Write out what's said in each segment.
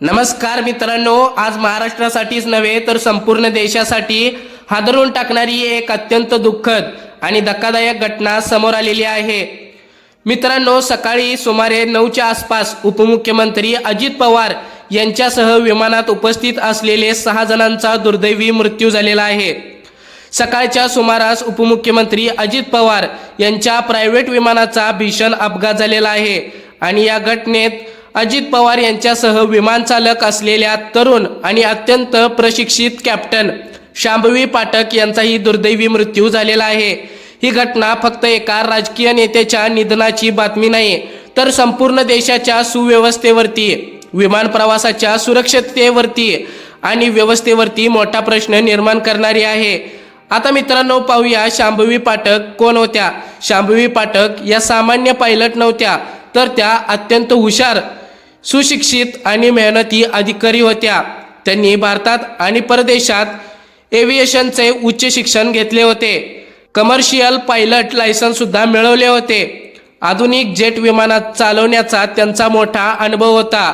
नमस्कार मित्रांनो, आज महाराष्ट्रासाठीच नव्हे तर संपूर्ण देशासाठी हादरवून टाकणारी एक अत्यंत दुःखद आणि धक्कादायक घटना समोर आलेली आहे। मित्रांनो, सकाळी सुमारे 9च्या आसपास उपमुख्यमंत्री अजित पवार यांच्यासह विमानात उपस्थित असलेले 6 जणांचा दुर्दैवी मृत्यू झालेला आहे। सकाळच्या सुमारास उपमुख्यमंत्री अजित पवार यांच्या प्रायव्हेट विमानाचा भीषण अपघात झालेला आहे आणि या घटनेत अजित पवार यांच्यासह विमान चालक असलेल्या तरुण आणि अत्यंत प्रशिक्षित कॅप्टन शांभवी पाठक यांचाही दुर्दैवी मृत्यू झालेला आहे। ही घटना फक्त एका राजकीय नेत्याच्या निधनाची बातमी नाही, तर संपूर्ण देशाच्या सुव्यवस्थेवरती, विमान प्रवासाच्या सुरक्षिततेवरती आणि व्यवस्थेवरती मोठा प्रश्न निर्माण करणारी आहे। आता मित्रांनो, पाहूया शांभवी पाठक कोण होत्या। शांभवी पाठक या सामान्य पायलट नव्हत्या, तर त्या अत्यंत हुशार, सुशिक्षित आणि मेहनती अधिकारी होत्या। त्यांनी भारतात आणि परदेशात एव्हिएशनचे उच्च शिक्षण घेतले होते। कमर्शियल पायलट लायसन्स सुद्धा मिळवले होते। आधुनिक जेट विमानात चालवण्याचा त्यांचा मोठा अनुभव होता।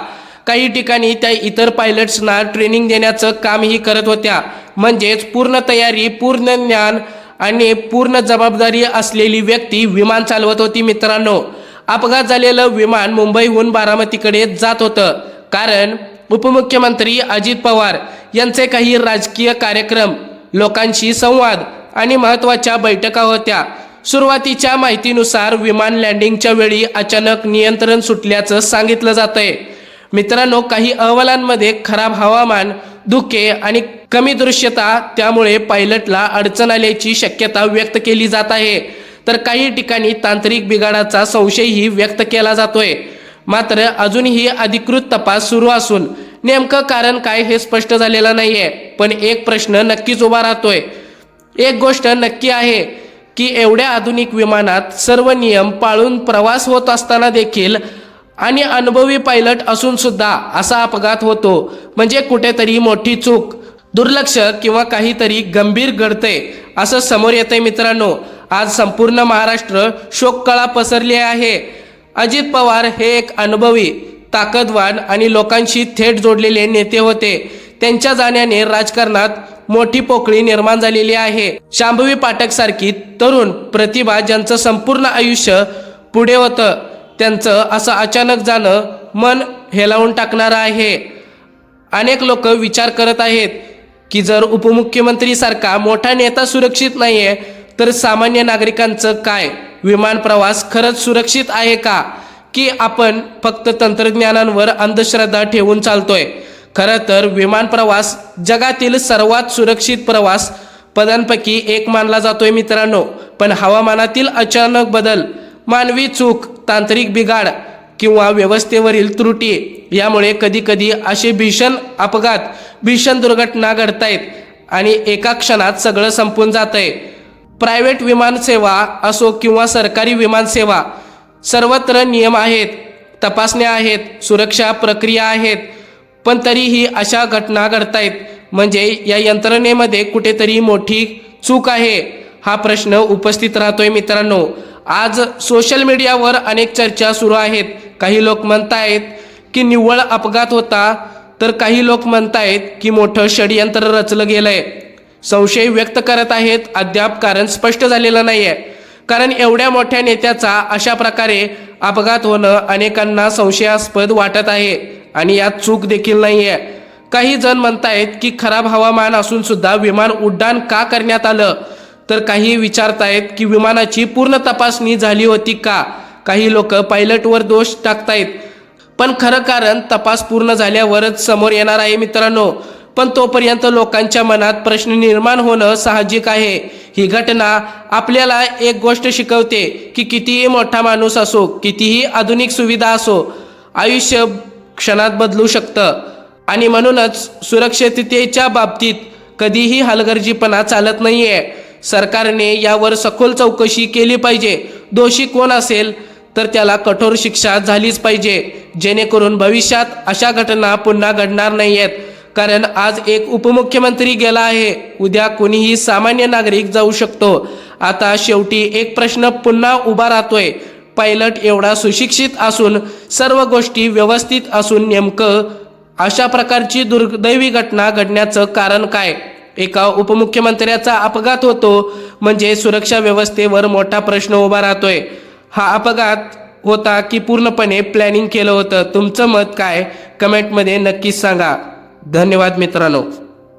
काही ठिकाणी त्या इतर पायलट्सना ट्रेनिंग देण्याचं कामही करत होत्या। म्हणजेच पूर्ण तयारी, पूर्ण ज्ञान आणि पूर्ण जबाबदारी असलेली व्यक्ती विमान चालवत होती। मित्रांनो, अपघात झालेलं विमान मुंबईहून बारामतीकडे जात होतं, कारण उपमुख्यमंत्री अजित पवार यांचे काही राजकीय कार्यक्रम, लोकांशी संवाद आणि महत्त्वाच्या बैठका होत्या। सुरुवातीच्या माहितीनुसार विमान लँडिंगच्या वेळी अचानक नियंत्रण सुटल्याचं सांगितलं जातंय। मित्रांनो, काही अहवालांमध्ये खराब हवामान, धुके आणि कमी दृश्यता त्यामुळे पायलटला अडचण आल्याची शक्यता व्यक्त केली जात आहे, तर काही ठिकाणी तांत्रिक बिघाडाचा संशयही व्यक्त केला जातोय। मात्र अजूनही अधिकृत तपास सुरू असून नेमकं कारण काय हे स्पष्ट झालेलं नाहीये। पण एक प्रश्न नक्कीच उभा राहतोय। एक गोष्ट नक्की आहे की एवढ्या आधुनिक विमानात सर्व नियम पाळून प्रवास होत असताना देखील आणि अनुभवी पायलट असून सुद्धा असा अपघात होतो, म्हणजे कुठेतरी मोठी चूक, दुर्लक्ष किंवा काहीतरी गंभीर घडतंय असं समोर येतंय। मित्रांनो, आज संपूर्ण महाराष्ट्र शोककळा पसरली आहे। अजित पवार हे एक अनुभवी, ताकदवान आणि लोकांशी थेट जोडलेले नेते होते। त्यांच्या जाण्याने राजकारणात मोठी पोकळी निर्माण झालेली आहे। शांभवी पाठक सारखी तरुण प्रतिभा, ज्यांचं संपूर्ण आयुष्य पुढे होतं, त्यांचं असं अचानक जाणं मन हेलावून टाकणारं आहे। अनेक लोक विचार करत आहेत की जर उपमुख्यमंत्री सारखा मोठा नेता सुरक्षित नाहीये, तर सामान्य नागरिकांचं काय? विमान प्रवास खरंच सुरक्षित आहे का, की आपण फक्त तंत्रज्ञानावर अंधश्रद्धा ठेवून चालतोय? खरं तर विमान प्रवास जगातील सर्वात सुरक्षित प्रवास पदांपैकी एक मानला जातोय मित्रांनो। पण हवामानातील अचानक बदल, मानवी चूक, तांत्रिक बिघाड किंवा व्यवस्थेवरील त्रुटी यामुळे कधीकधी असे भीषण अपघात, भीषण दुर्घटना घडतायत आणि एका क्षणात सगळं संपून जातंय। प्रायव्हेट विमानसेवा असो किंवा सरकारी विमानसेवा, सर्वत्र नियम आहेत, तपासण्या आहेत, सुरक्षा प्रक्रिया आहेत, पण तरीही अशा घटना घडतायत। म्हणजे या यंत्रणेमध्ये कुठेतरी मोठी चूक आहे, हा प्रश्न उपस्थित राहतोय मित्रांनो। आज सोशल मीडियावर अनेक चर्चा सुरू आहेत। काही लोक म्हणतायत की निव्वळ अपघात होता, तर काही लोक म्हणतायत की मोठं षडयंत्र रचलं गेलंय। संशय व्यक्त करत आहेत। अद्याप कारण स्पष्ट झालेलं नाहीये, कारण एवढ्या मोठ्या नेत्याचा अशा प्रकारे अपघात होणं अनेकांना संशयास्पद वाटत आहे आणि यात चूक देखील नाहीये। काही जण म्हणतायत की खराब हवामान असून सुद्धा विमान उड्डाण का करण्यात आलं, तर काही विचारतायत की विमानाची पूर्ण तपासणी झाली होती का। काही लोक पायलटवर दोष टाकतायत, पण खरं कारण तपास पूर्ण झाल्यावरच समोर येणार आहे मित्रांनो। पण तोपर्यंत लोकांच्या मनात प्रश्न निर्माण होणं साहजिक आहे। ही घटना आपल्याला एक गोष्ट शिकवते की कितीही मोठा माणूस असो, कितीही आधुनिक सुविधा असो, आयुष्य क्षणात बदलू शकतं। आणि म्हणूनच सुरक्षिततेच्या बाबतीत कधीही हलगर्जीपणा चालत नाहीये। सरकारने यावर सखोल चौकशी केली पाहिजे। दोषी कोण असेल तर त्याला कठोर शिक्षा झालीच पाहिजे, जेणेकरून भविष्यात अशा घटना पुन्हा घडणार नाहीयेत। कारण आज एक उपमुख्यमंत्री गेला आहे, उद्या कोणीही सामान्य नागरिक जाऊ शकतो। आता शेवटी एक प्रश्न पुन्हा उभा राहतोय, पायलट एवढा सुशिक्षित असून, सर्व गोष्टी व्यवस्थित असून नेमकं अशा प्रकारची दुर्दैवी घटना घडण्याचं कारण काय? एका उपमुख्यमंत्र्याचा अपघात होतो म्हणजे सुरक्षा व्यवस्थेवर मोठा प्रश्न उभा राहतोय. हा अपघात होता की पूर्णपणे प्लॅनिंग केलं होतं? तुमचं मत काय? कमेंटमध्ये नक्कीच सांगा. धन्यवाद मित्रांनो.